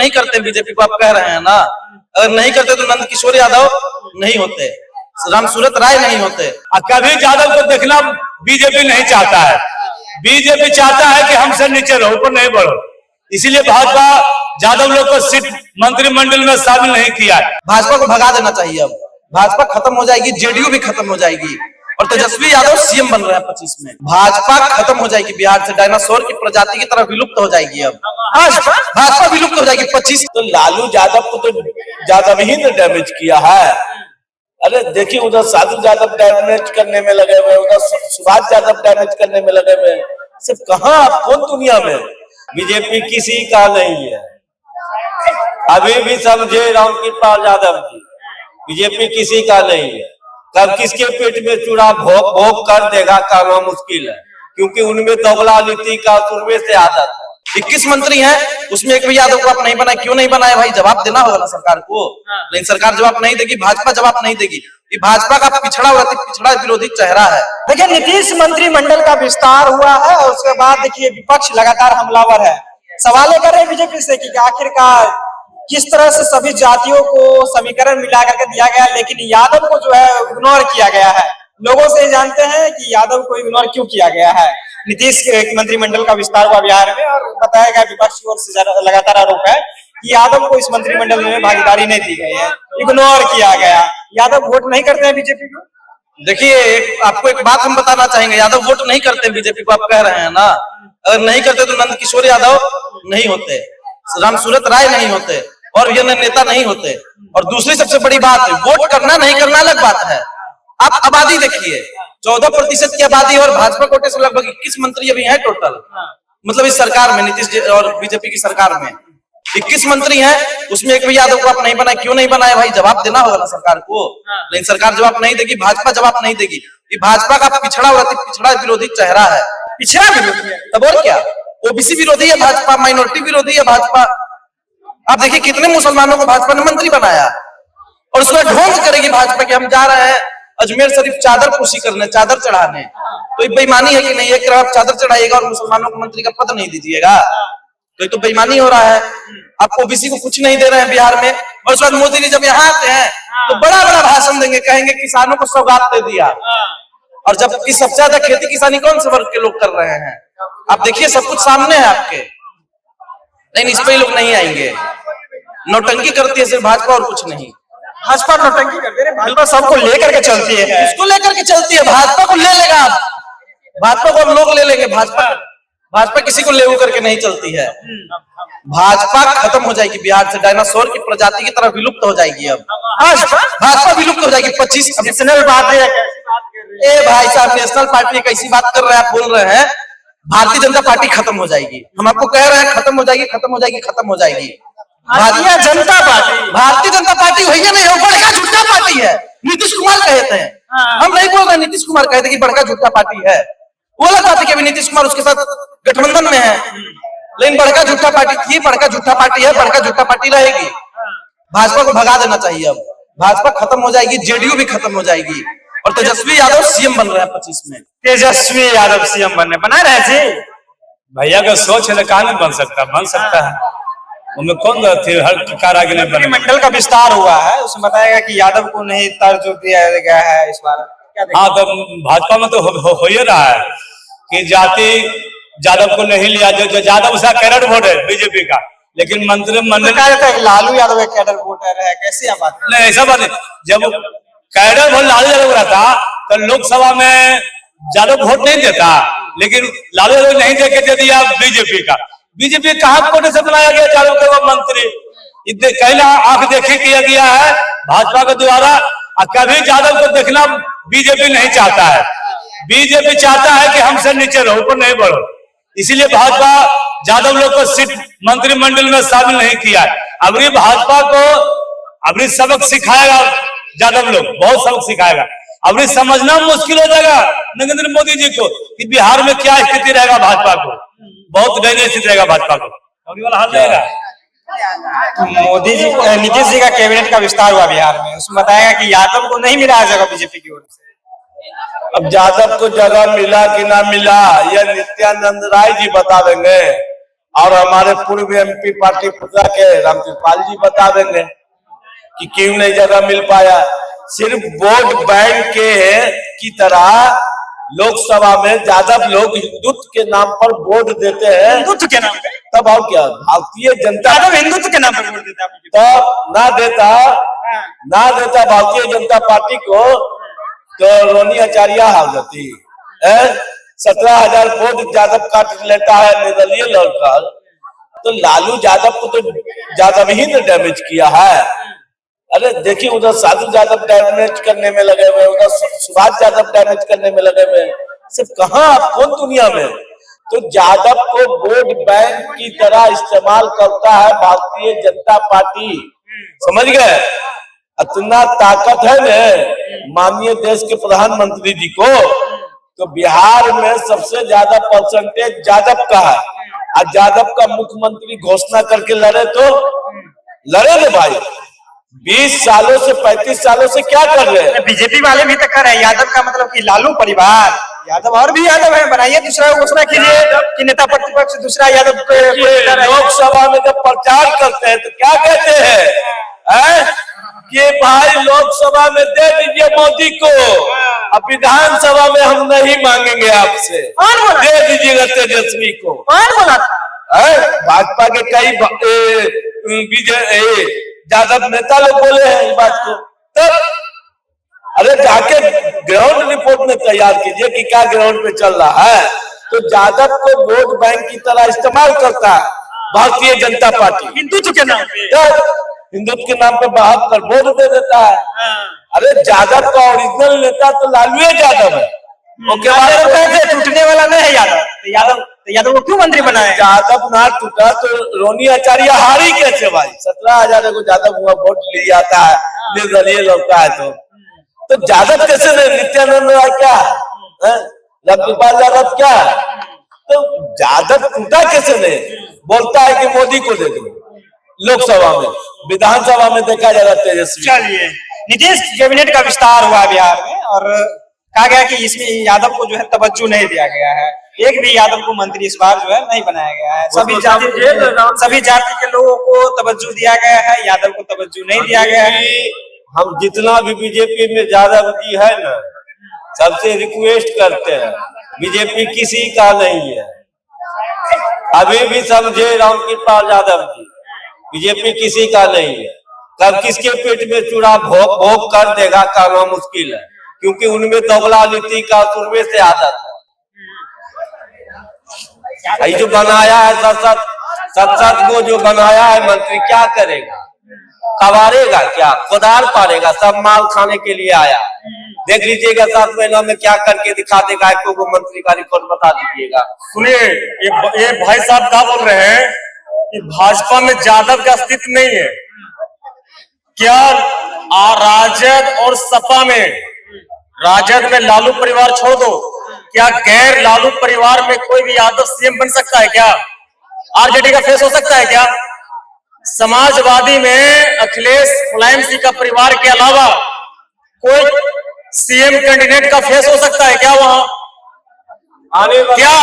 नहीं करते बीजेपी को, आप कह रहे हैं ना। अगर नहीं करते तो नंद किशोर यादव नहीं होते, रामसूरत राय नहीं होते। कभी यादव को देखना बीजेपी नहीं चाहता है। बीजेपी चाहता है कि हमसे नीचे रहो, ऊपर नहीं बढ़ो। इसीलिए भाजपा यादव लोग को सीट मंत्रिमंडल में शामिल नहीं किया है। भाजपा को भगा देना चाहिए। अब भाजपा खत्म हो जाएगी, जेडीयू भी खत्म हो जाएगी और तेजस्वी यादव सीएम बन रहे हैं 25 में। भाजपा खत्म हो जाएगी, बिहार से डायनासोर की प्रजाति की तरह विलुप्त हो जाएगी। अब भाजपा विलुप्त हो जाएगी 25। तो लालू यादव को तो यादव ही ने डैमेज किया है। अरे देखिए, उधर साधु यादव डैमेज करने में लगे हुए, उधर सुभाष यादव डैमेज करने में लगे हुए। सिर्फ कहाँ, आप कौन दुनिया में? बीजेपी किसी का नहीं है, अभी भी समझे रामकृपाल यादव जी। बीजेपी किसी का नहीं है। कब किसके पेट में चूड़ा भोग भोग कर देगा कहना मुश्किल है, क्योंकि उनमें दोगला नीति का शुरू से आदत है। 21 मंत्री हैं, उसमें एक भी यादव को आप नहीं बनाए, क्यों नहीं बनाए भाई? जवाब देना होगा ना सरकार को। लेकिन सरकार जवाब नहीं देगी, भाजपा जवाब नहीं देगी। ये भाजपा का पिछड़ा विरोधी चेहरा है। देखिए, नीतीश मंत्रिमंडल का विस्तार हुआ है और उसके बाद देखिए विपक्ष लगातार हमलावर है। सवाल कर रहे हैं बीजेपी से कि आखिरकार किस तरह से सभी जातियों को समीकरण मिला करके दिया गया, लेकिन यादव को जो है इग्नोर किया गया है। लोगों से जानते हैं कि यादव को इग्नोर क्यों किया गया है। नीतीश के मंत्रिमंडल का विस्तार हुआ बिहार में और बताया गया विपक्ष की ओर से लगातार आरोप है कि यादव को इस मंत्रिमंडल में भागीदारी नहीं दी गई है, इग्नोर किया गया। यादव वोट नहीं करते हैं बीजेपी को। देखिए, आपको एक बात हम बताना चाहेंगे, यादव वोट नहीं करते बीजेपी को, आप कह रहे हैं ना। अगर नहीं करते तो नंद किशोर यादव नहीं होते, रामसूरत राय नहीं होते और ये नेता नहीं होते। और दूसरी सबसे बड़ी बात है, वोट करना नहीं करना अलग बात है। आप आबादी देखिए, 14% की आबादी और भाजपा कोटे से लगभग 21 मंत्री अभी हैं टोटल। मतलब इस सरकार में, नीतीश और बीजेपी की सरकार में 21 मंत्री हैं, उसमें एक भी यादव को आप नहीं बनाए, क्यों नहीं बनाए भाई? जवाब देना होगा ना सरकार को। लेकिन सरकार जवाब नहीं देगी, भाजपा जवाब नहीं देगी। ये भाजपा का पिछड़ा विरोधी चेहरा है। पिछड़ा विरोधी है, तब और क्या? ओबीसी विरोधी है भाजपा, माइनॉरिटी विरोधी है भाजपा। आप देखिए कितने मुसलमानों को भाजपा ने मंत्री बनाया और उसमें ढोंग करेगी भाजपा कि हम जा रहे हैं अजमेर शरीफ चादर पोशी करने, चादर चढ़ाने। तो ये बेईमानी है कि नहीं? एक तरफ चादर चढ़ाइएगा और मुसलमानों को मंत्री का पद नहीं दीजिएगा, तो ये तो बेईमानी हो रहा है। आप ओबीसी को कुछ नहीं दे रहे हैं बिहार में, और उसके बाद मोदी जी जब यहाँ आते हैं तो बड़ा बड़ा भाषण देंगे, कहेंगे किसानों को सौगात दे दिया। और जबकि सबसे ज्यादा खेती किसानी कौन से वर्ग के लोग कर रहे हैं? आप देखिए, सब कुछ सामने है आपके। लेकिन इस पे लोग नहीं आएंगे। नौटंकी करती है सिर्फ भाजपा और कुछ नहीं। भाजपा नौटंकी करती है, भाजपा सबको लेकर के चलती है। इसको लेकर के चलती है, भाजपा को ले लेगा आप, भाजपा को हम लोग ले लेंगे। भाजपा किसी को ले करके नहीं चलती है। भाजपा खत्म हो जाएगी, बिहार से डायनासोर की प्रजाति की तरह विलुप्त हो जाएगी। अब भाजपा विलुप्त हो जाएगी 25। नेशनल बात है, ए भाई साहब, नेशनल पार्टी कैसी बात कर रहे हैं आप? बोल रहे हैं भारतीय जनता पार्टी खत्म हो जाएगी। हम आपको कह रहे हैं खत्म हो जाएगी, खत्म हो जाएगी, खत्म हो जाएगी। भारतीय जनता पार्टी भैया नहीं है, बड़का झूठा पार्टी है। नीतीश कुमार कहते हैं, हम नहीं बोल रहे। नीतीश कुमार कहते कि बड़का झूठा पार्टी है। वो अलग बात है कि अभी नीतीश कुमार उसके साथ गठबंधन में है, लेकिन बड़का झूठा पार्टी थी, बड़का झूठा पार्टी है, बड़का झूठा पार्टी रहेगी। भाजपा को भगा देना चाहिए। अब भाजपा खत्म हो जाएगी, जेडीयू भी खत्म हो जाएगी और तेजस्वी यादव सीएम बन रहे हैं 25 में। तेजस्वी यादव सीएम बना रहे थे। भैया का सोच है, कहा नहीं बन सकता है। उनमें कौन थे? हर कार के लिए मंडल का विस्तार हुआ है, उसमें बताया गया कि यादव को नहीं तर्ज दिया गया है इस बार। हाँ, तो भाजपा में तो हो ही रहा है कि जाति यादव को नहीं लिया। जो यादव उसका कैडर वोट है बीजेपी का, लेकिन मंत्रिमंडल कहा जाता है लालू यादव एक कैडर वोटर है। कैसी आप बात? नहीं, ऐसा बात नहीं। जब कैडर वोट लालू यादव रहता तो लोकसभा में यादव वोट नहीं देता, लेकिन लालू यादव नहीं देके दे दिया बीजेपी का। बीजेपी कहाँ कोटे से बनाया गया यादव का मंत्री? कहना आंख देखे किया गया है भाजपा के द्वारा। कभी यादव को देखना बीजेपी नहीं चाहता है। बीजेपी चाहता है कि हमसे नीचे रहो, ऊपर नहीं बढ़ो। इसीलिए भाजपा यादव लोग को सीट मंत्रिमंडल में शामिल नहीं किया। अभी भाजपा को अभी सबक सिखाएगा यादव लोग, बहुत सबक सिखाएगा। अभी समझना मुश्किल हो जाएगा नरेंद्र मोदी जी को कि बिहार में क्या स्थिति रहेगा। भाजपा को बहुत दयनीय स्थिति रहेगा, भाजपा को वाला हाल रहेगा। मोदी जी, नीतीश जी का कैबिनेट का विस्तार हुआ बिहार में, उसमें बताया कि यादव को नहीं मिला जगह बीजेपी की ओर से। अब यादव को जगह मिला कि ना मिला, यह नित्यानंद राय जी बता देंगे। और हमारे पूर्व एमपी पार्टी प्रजा के रामकृपाल जी बता देंगे कि क्यों नहीं जगह मिल पाया। सिर्फ वोट बैंक के की तरह लोकसभा में यादव लोग हिंदुत्व के नाम पर वोट देते हैं। हिंदुत्व के नाम पे? तब और क्या, भारतीय जनता यादव हिंदुत्व के नाम पे वोट देता है? तब ना देता भारतीय जनता पार्टी को तो रोनी आचार्य हार जाती है। 17,000 वोट यादव काट लेता है निर्दलीय लड़कर, तो लालू यादव को तो यादव ही ने डैमेज किया है। अरे देखिए, उधर साधु यादव डैमेज करने में लगे हुए, उधर सुभाष यादव डैमेज करने में लगे हुए। सिर्फ कहाँ, आप कौन दुनिया में? तो यादव को वोट बैंक की तरह इस्तेमाल करता है भारतीय जनता पार्टी, समझ गए? इतना ताकत है न माननीय देश के प्रधानमंत्री जी को, तो बिहार में सबसे ज्यादा परसेंटेज यादव का है। आज यादव का मुख्यमंत्री घोषणा करके लड़े तो लड़े ना भाई, 20 सालों से 35 सालों से क्या कर रहे हैं? बीजेपी वाले भी तो कर रहे हैं। यादव का मतलब कि लालू परिवार, यादव और भी यादव है, बनाइए दूसरा घोषणा कीजिए कि नेता प्रतिपक्ष दूसरा यादव लोकसभा में जब प्रचार करते हैं तो क्या कहते हैं कि भाई लोकसभा में दे दीजिए मोदी को, अब विधानसभा में हम नहीं मांगेंगे आपसे, दे दीजिएगा तेजस्वी को। कौन बोला? भाजपा के कई यादव नेता लोग बोले हैं इस बात को। तब अरे जाके ग्राउंड रिपोर्ट में तैयार कीजिए कि क्या ग्राउंड पे चल रहा है। तो यादव को वोट बैंक की तरह इस्तेमाल करता है भारतीय जनता पार्टी, हिंदुत्व के नाम पे, हिंदुत्व के नाम पे बहाव कर वोट दे देता है। अरे यादव का ओरिजिनल नेता तो लालू यादव है, टूटने वाला नहीं है यादव। यादव को क्यों मंत्री बनाया? यादव ना टूटा तो रोनी आचार्य हारी कैसे भाई? 17,000 को यादव हुआ वोट ले जाता है, निर्दलीय लड़ता है तो यादव कैसे नहीं? नित्यानंद राय क्या, रामकृपाल यादव क्या? तो यादव टूटा कैसे नहीं? बोलता है कि मोदी को दे दो लोकसभा में, विधानसभा में देखा जाएगा तेजस्वी। चलिए, नीतीश कैबिनेट का विस्तार हुआ बिहार में और कहा गया कि इसमें यादव को जो है तवज्जो नहीं दिया गया है। एक भी यादव को मंत्री इस बार जो है नहीं बनाया गया है। सभी जाति के लोगों को तवज्जो दिया गया है, यादव को तवज्जो नहीं दिया गया है। हम जितना भी बीजेपी में यादव जी है ना, सबसे रिक्वेस्ट करते हैं, बीजेपी किसी का नहीं है। अभी भी समझे रामकृपाल यादव जी, बीजेपी किसी का नहीं है। कब किसके पेट में चूड़ा भोग भोग कर देगा कहना मुश्किल है, क्योंकि उनमें दोगला नीति का शुरू से आदत है। ये जो बनाया है सत को जो बनाया है मंत्री, क्या करेगा? कबारेगा क्या? कोदार पारेगा? सब माल खाने के लिए आया। देख लीजिएगा 7 महीना में क्या करके दिखा देगा। को मंत्री का रिकॉर्ड बता दीजिएगा। सुनिए, ये भाई साहब क्या बोल रहे हैं कि भाजपा में यादव का अस्तित्व नहीं है क्या? राजद और सपा में, राजद में लालू परिवार छोड़ दो, क्या गैर लालू परिवार में कोई भी यादव सीएम बन सकता है क्या? आरजेडी का फेस हो सकता है क्या? समाजवादी में अखिलेश मुलायम सिंह का परिवार के अलावा कोई सीएम कैंडिडेट का फेस हो सकता है क्या वहां? क्या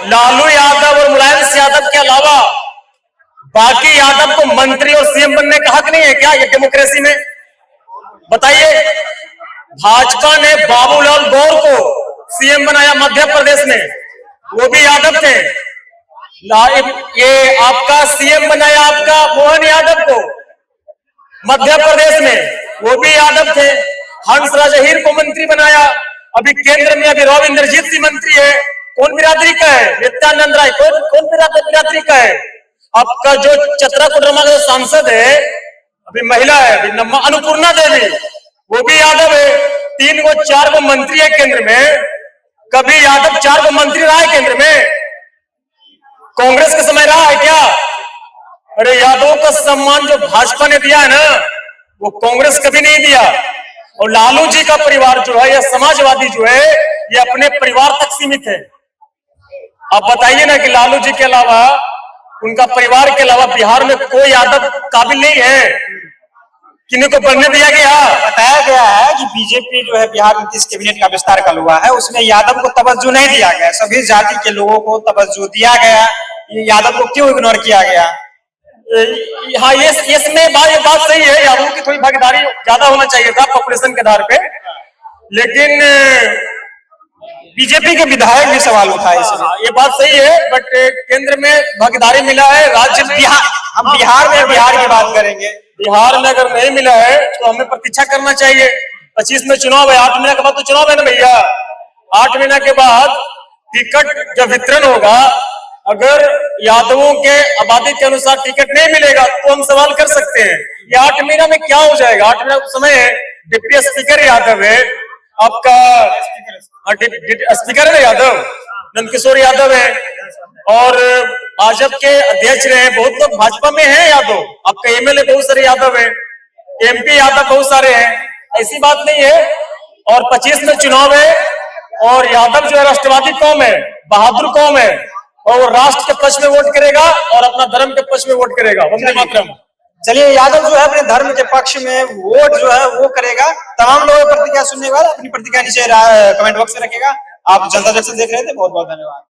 लालू यादव और मुलायम सिंह यादव के अलावा बाकी यादव को मंत्री और सीएम बनने का हक नहीं है क्या ये डेमोक्रेसी में? बताइए। भाजपा ने बाबूलाल गौर को सीएम बनाया मध्य प्रदेश में, वो भी यादव थे। ये आपका सीएम बनाया आपका मोहन यादव को मध्य प्रदेश में, वो भी यादव थे। हंसराज अहीर को मंत्री बनाया। अभी केंद्र में अभी राव इंद्रजीत सिंह मंत्री है, कौन बिरादरी का है? नित्यानंद राय कौन बिरादरी का है? आपका जो चतरा कोडरमा का सांसद है, अभी महिला है, अभी अन्नपूर्णा देवी, वो भी यादव है। 3 को 4 को मंत्री है केंद्र में। कभी यादव 4 को मंत्री रहा है केंद्र में? कांग्रेस के समय रहा है क्या? अरे यादवों का सम्मान जो भाजपा ने दिया है ना, वो कांग्रेस कभी नहीं दिया। और लालू जी का परिवार जो है, या समाजवादी जो है, ये अपने परिवार तक सीमित है। अब बताइए ना कि लालू जी के अलावा, उनका परिवार के अलावा बिहार में कोई यादव काबिल नहीं है, किन्हीं को बनने दिया गया। बताया गया है कि बीजेपी जो है बिहार नीतीश कैबिनेट का विस्तार कल हुआ है, उसमें यादव को तवज्जो नहीं दिया गया, सभी जाति के लोगों को तवज्जो दिया गया। ये यादव को क्यों इग्नोर किया गया? हाँ, ये इसमें ये बात सही है, यादवों की थोड़ी भागीदारी ज्यादा होना चाहिए था पॉपुलेशन के आधार पे, लेकिन बीजेपी के विधायक भी सवाल उठाए इसमें। ये बात सही है, बट केंद्र में भागीदारी मिला है, राज्य में हम बिहार की बात करेंगे। बिहार में अगर नहीं मिला है तो हमें प्रतीक्षा करना चाहिए। 25 में चुनाव है, 8 महीने के बाद तो चुनाव है ना भैया। 8 महीने के बाद टिकट जब वितरण होगा, अगर यादवों के आबादी के अनुसार टिकट नहीं मिलेगा तो हम सवाल कर सकते हैं ये 8 महीना में क्या हो जाएगा। 8 महीना समय है, डिप्टी स्पीकर यादव है, आपका स्पीकर है यादव, नंदकिशोर यादव है, और भाजपा के अध्यक्ष रहे, बहुत लोग भाजपा में हैं यादव, आपका एमएलए बहुत सारे यादव है, एमपी यादव बहुत सारे हैं, ऐसी बात नहीं है। और 25 में चुनाव है, और यादव जो है राष्ट्रवादी कौम है, बहादुर कौम है, और वो राष्ट्र के पक्ष में वोट करेगा और अपना धर्म के पक्ष में वोट करेगा। वंदे मातरम। चलिए, यादव जो है अपने धर्म के पक्ष में वोट जो है वो करेगा। तमाम लोगों की प्रतिक्रिया सुनने के बाद अपनी प्रतिक्रिया नीचे कमेंट बॉक्स में रखेगा। आप जनता जंक्शन देख रहे थे, बहुत बहुत धन्यवाद।